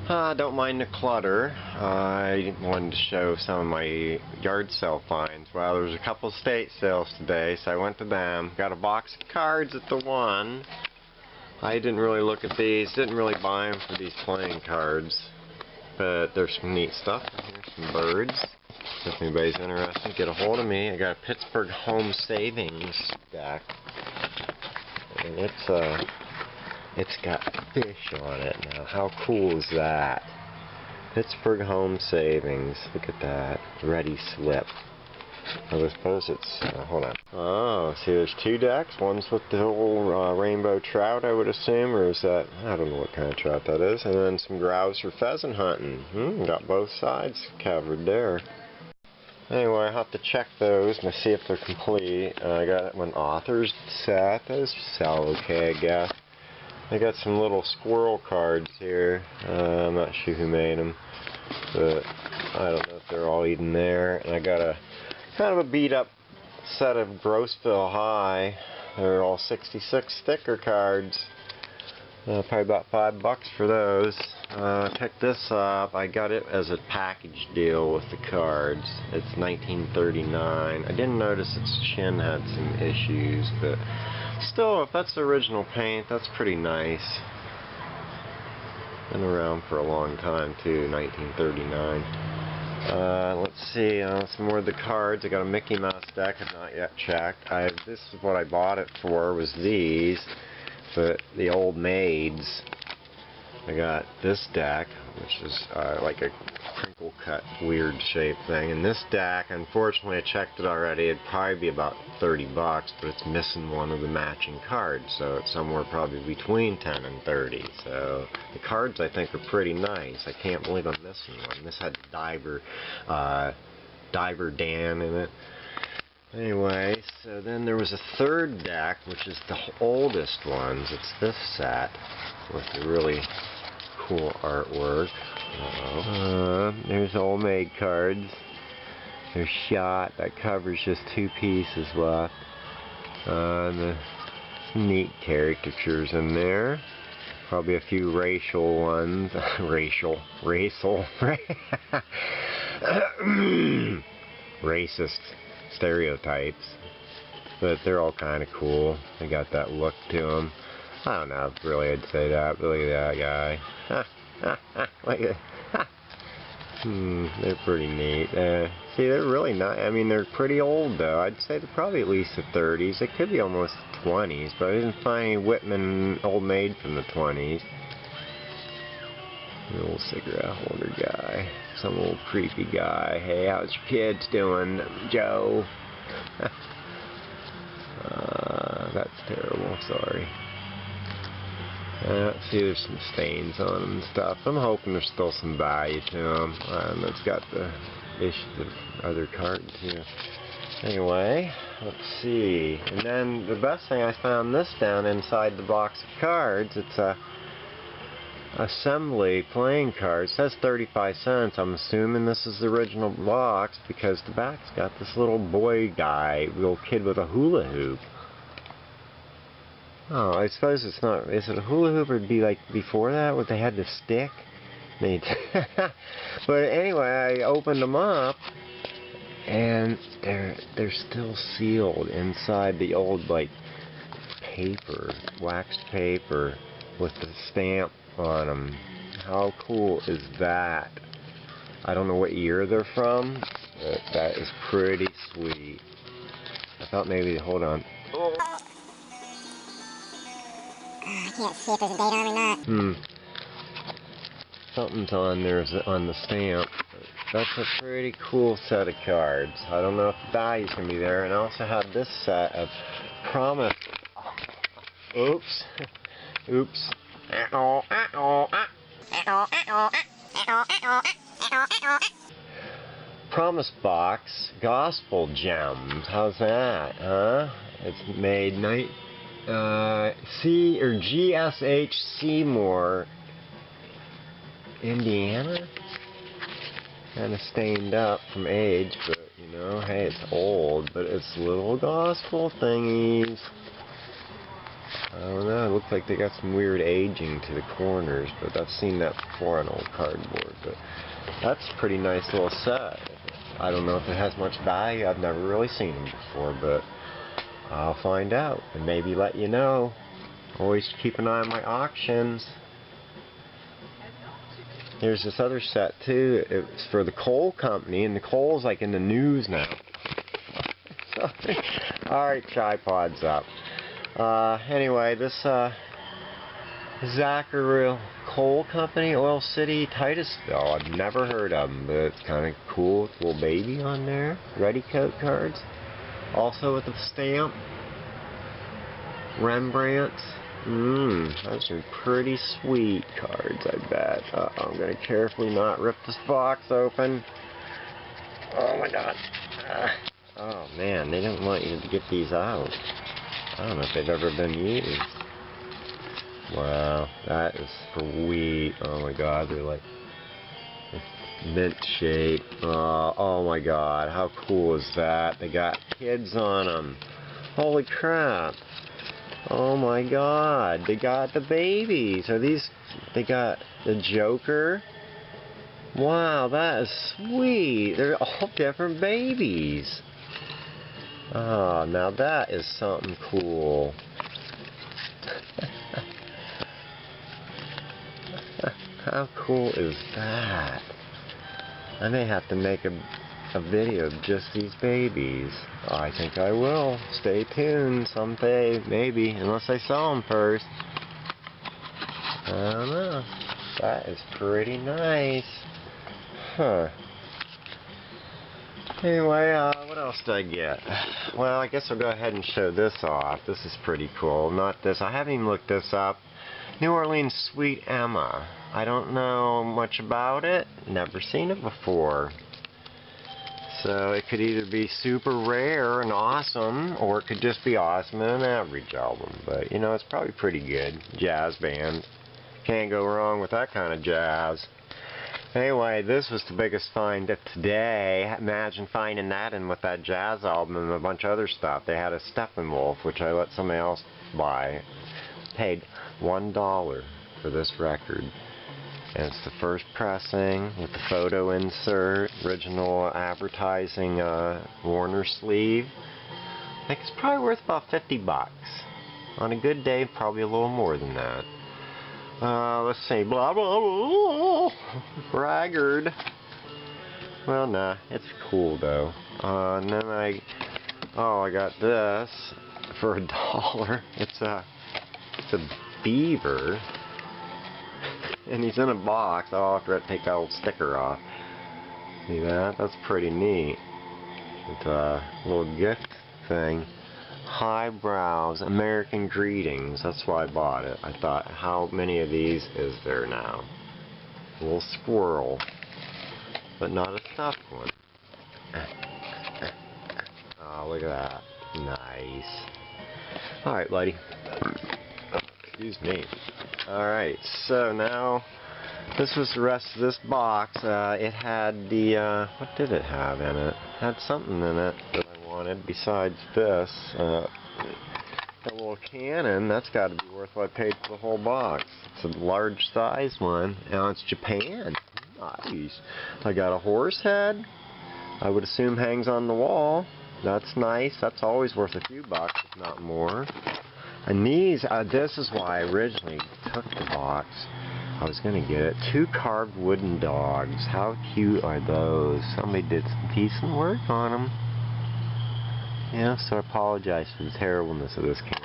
Don't mind the clutter. I wanted to show some of my yard sale finds. Well, there was a couple estate sales today, so I went to them. Got a box of cards at the one. I didn't really look at these, didn't really buy them for these playing cards. But there's some neat stuff. Here's some birds. If anybody's interested, get a hold of me. I got a Pittsburgh Home Savings deck. And it's got fish on it now. How cool is that? Pittsburgh Home Savings. Look at that. Ready slip. I suppose it's... hold on. Oh, see there's two decks. One's with the whole rainbow trout, I would assume. Or is that... I don't know what kind of trout that is. And then some grouse for pheasant hunting. Got both sides covered there. Anyway, I'll have to check those and see if they're complete. I got one author's set. Those sell okay, I guess. I got some little squirrel cards here. I'm not sure who made them, but I don't know if they're all even there. And I got a kind of a beat up set of Grossville High. They're all 66 sticker cards. Probably about $5 for those. I picked this up. I got it as a package deal with the cards. It's 1939. I didn't notice its chin had some issues, but still, if that's the original paint, that's pretty nice. Been around for a long time too, 1939. Let's see, some more of the cards. I got a Mickey Mouse deck I've not yet checked. This is what I bought it for, was these. But the old Maids. I got this deck, which is like a crinkle cut weird shape thing. And this deck, unfortunately I checked it already, it'd probably be about $30, but it's missing one of the matching cards, so it's somewhere probably between 10 and 30. So the cards I think are pretty nice. I can't believe I'm missing one. This had Diver Dan in it. Anyway, so then there was a third deck, which is the oldest ones. It's this set with the really cool artwork. There's old Maid cards. They're shot. That cover's just 2 pieces left. Some neat caricatures in there. Probably a few racial ones. Racial. Racist stereotypes, but they're all kind of cool. They got that look to them. I don't know if really I'd say that. Really, that guy. Like they're pretty neat. See, they're really not. I mean, they're pretty old though. I'd say they're probably at least the 30s. They could be almost the 20s, but I didn't find any Whitman Old Maid from the 20s. The old cigarette holder guy. Some old creepy guy. Hey, how's your kids doing, Joe? That's terrible, sorry. See, there's some stains on them and stuff. I'm hoping there's still some value to them. It's got the issues of other cards here. Anyway, let's see. And then the best thing, I found this down inside the box of cards. It's a assembly playing cards. It says 35 cents. I'm assuming this is the original box because the back's got this little boy guy, little kid with a hula hoop. Oh, I suppose it's not. Is it a hula hoop, or it'd be like before that, where they had the stick? But anyway, I opened them up, and they're still sealed inside the old like paper, waxed paper, with the stamp on them. How cool is that? I don't know what year they're from, but that is pretty sweet. I thought maybe, hold on. I can't see if there's a date on or not. Something's on there on the stamp. That's a pretty cool set of cards. I don't know if the value's gonna be there. And I also have this set of Promise. Oops. Oops. Promise Box Gospel Gems. How's that, huh? It's made GSH Seymour, Indiana. Kind of stained up from age, but you know, hey, it's old, but it's little gospel thingies. I don't know, it looks like they got some weird aging to the corners, but I've seen that before on old cardboard. But that's a pretty nice little set. I don't know if it has much value. I've never really seen them before, but I'll find out and maybe let you know. Always keep an eye on my auctions. Here's this other set too. It's for the coal company, and the coal's like in the news now. Sorry. Alright, tripod's up. Anyway, this Zachary Coal Company, Oil City, Titusville. I've never heard of them, but it's kind of cool with a little baby on there. Ready coat cards. Also with a stamp. Rembrandts. Those are pretty sweet cards, I bet. I'm going to carefully not rip this box open. Oh my god. Oh man, they don't want you to get these out. I don't know if they've ever been used. Wow, that is sweet. Oh my god, they're like mint shape. Oh my god, how cool is that? They got kids on them. Holy crap. Oh my god, they got the babies. Are these, they got the Joker? Wow, that is sweet. They're all different babies. Oh, now that is something cool. How cool is that? I may have to make a video of just these babies. I think I will. Stay tuned someday, maybe, unless I sell them first. I don't know. That is pretty nice. Huh. Anyway, what else did I get? Well, I guess I'll go ahead and show this off. This is pretty cool. Not this. I haven't even looked this up. New Orleans Sweet Emma. I don't know much about it. Never seen it before. So it could either be super rare and awesome, or it could just be awesome and an average album. But, you know, it's probably pretty good. Jazz band. Can't go wrong with that kind of jazz. Anyway, this was the biggest find of today. Imagine finding that in with that jazz album and a bunch of other stuff. They had a Steppenwolf, which I let somebody else buy. Paid $1 for this record. And it's the first pressing with the photo insert, original advertising Warner sleeve. I think it's probably worth about 50 bucks. On a good day, probably a little more than that. Let's see, blah blah blah, braggart. Well, nah, it's cool though. And then I got this for $1. It's a beaver, and he's in a box. I'll have to take that old sticker off. See that? That's pretty neat. It's a little gift thing. Highbrows, American Greetings. That's why I bought it. I thought, how many of these is there now? A little squirrel, but not a stuffed one. Oh, look at that. Nice. Alright, buddy. Excuse me. Alright, so now, this was the rest of this box. It had the, what did it have in it? It had something in it that I wanted besides this. A little cannon. That's got to be worth what I paid for the whole box. It's a large size one. Now it's Japan. Nice. I got a horse head. I would assume hangs on the wall. That's nice. That's always worth a few bucks, if not more. And these, this is why I originally took the box. I was going to get it. 2 carved wooden dogs. How cute are those? Somebody did some decent work on them. Yeah, so I apologize for the terribleness of this camera.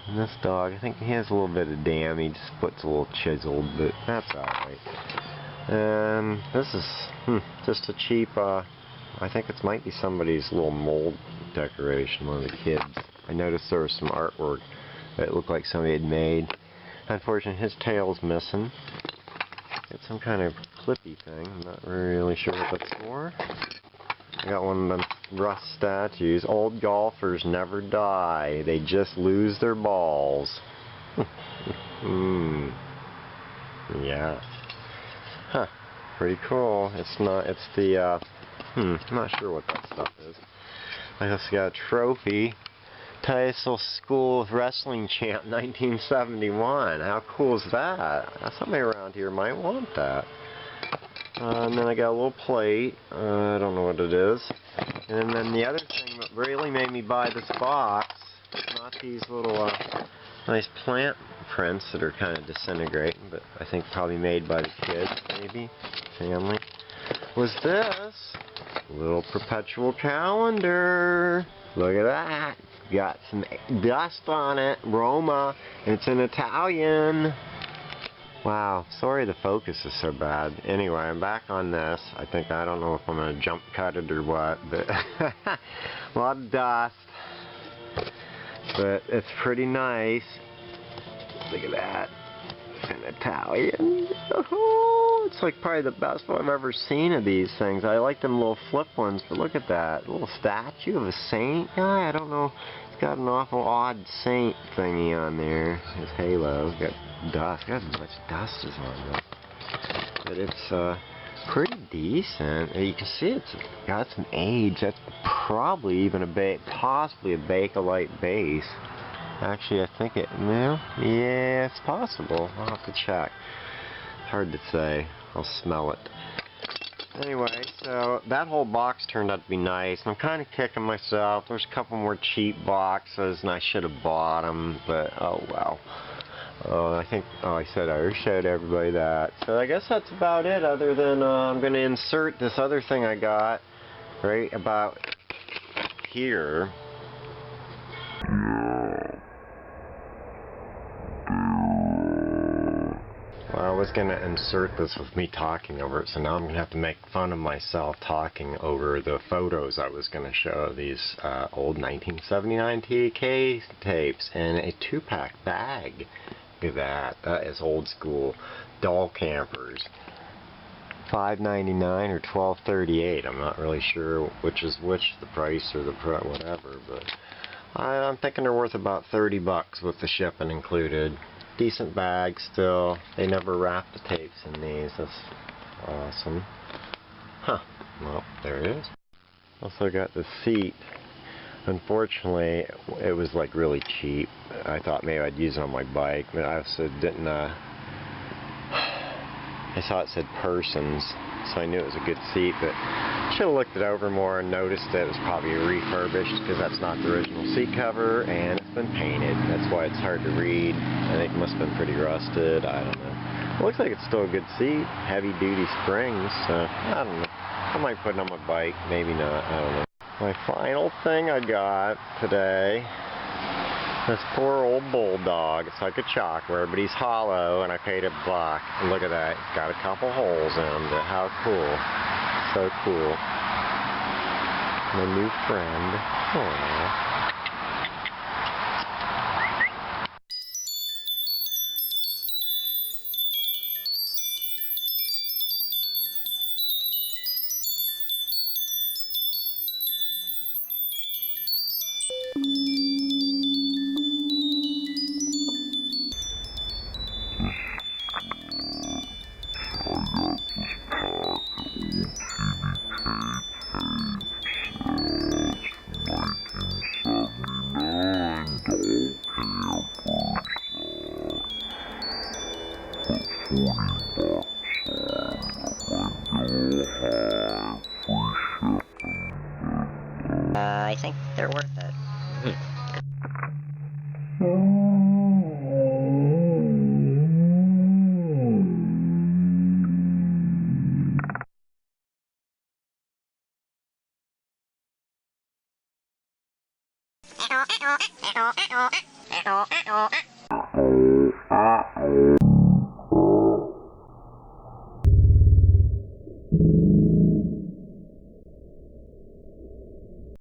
And this dog, I think he has a little bit of damage. His foot's a little chiseled, but that's alright. And this is just a cheap, I think it might be somebody's little mold decoration, one of the kids. I noticed there was some artwork that looked like somebody had made. Unfortunately, his tail's missing. It's some kind of clippy thing. I'm not really sure what that's for. I got one of them rough statues. Old golfers never die. They just lose their balls. Yeah. Huh. Pretty cool. It's not, it's the, I'm not sure what that stuff is. I just got a trophy. Tysel School Wrestling Champ 1971. How cool is that? Somebody around here might want that. And then I got a little plate. I don't know what it is. And then the other thing that really made me buy this box, not these little nice plant prints that are kind of disintegrating, but I think probably made by the kids, maybe, family, was this little perpetual calendar. Look at that. Got some dust on it, Roma, and it's in Italian. Wow, sorry the focus is so bad. Anyway, I'm back on this. I don't know if I'm going to jump cut it or what, but a lot of dust. But it's pretty nice. Look at that. It's in Italian. Oh, it's like probably the best one I've ever seen of these things. I like them little flip ones, but look at that. A little statue of a saint guy. I don't know. It's got an awful odd saint thingy on there. His halo. It's got dust. Got as much dust as on this. But it's pretty decent. You can see it's got some age. That's probably even possibly a Bakelite base. Actually, I think yeah, it's possible. I'll have to check. Hard to say. I'll smell it. Anyway, so that whole box turned out to be nice. I'm kind of kicking myself. There's a couple more cheap boxes, and I should have bought them, but oh well. I said I already showed everybody that. So I guess that's about it, other than I'm going to insert this other thing I got right about here. Well, I was going to insert this with me talking over it, so now I'm going to have to make fun of myself talking over the photos I was going to show of these old 1979 TK tapes in a 2-pack bag. Look at that. That is old school. Doll campers. $5.99 or $12.38. I'm not really sure which is which, the price or the whatever, but I'm thinking they're worth about 30 bucks with the shipping included. Decent bag still. They never wrapped the tapes in these. That's awesome. Huh. Well, there it is. Also got the seat. Unfortunately, it was like really cheap. I thought maybe I'd use it on my bike, but I also didn't. I saw it said persons, so I knew it was a good seat, but should have looked it over more and noticed that it was probably refurbished, because that's not the original seat cover, and it's been painted. That's why it's hard to read. I think it must have been pretty rusted. I don't know. It looks like it's still a good seat. Heavy-duty springs, so I don't know. I might put it on my bike, maybe not. I don't know. My final thing I got today, this poor old bulldog. It's like a chocolate, but he's hollow, and I paid $1. And look at that, it's got a couple holes in him. How cool. So cool. My new friend. Aww. I think they're worth it.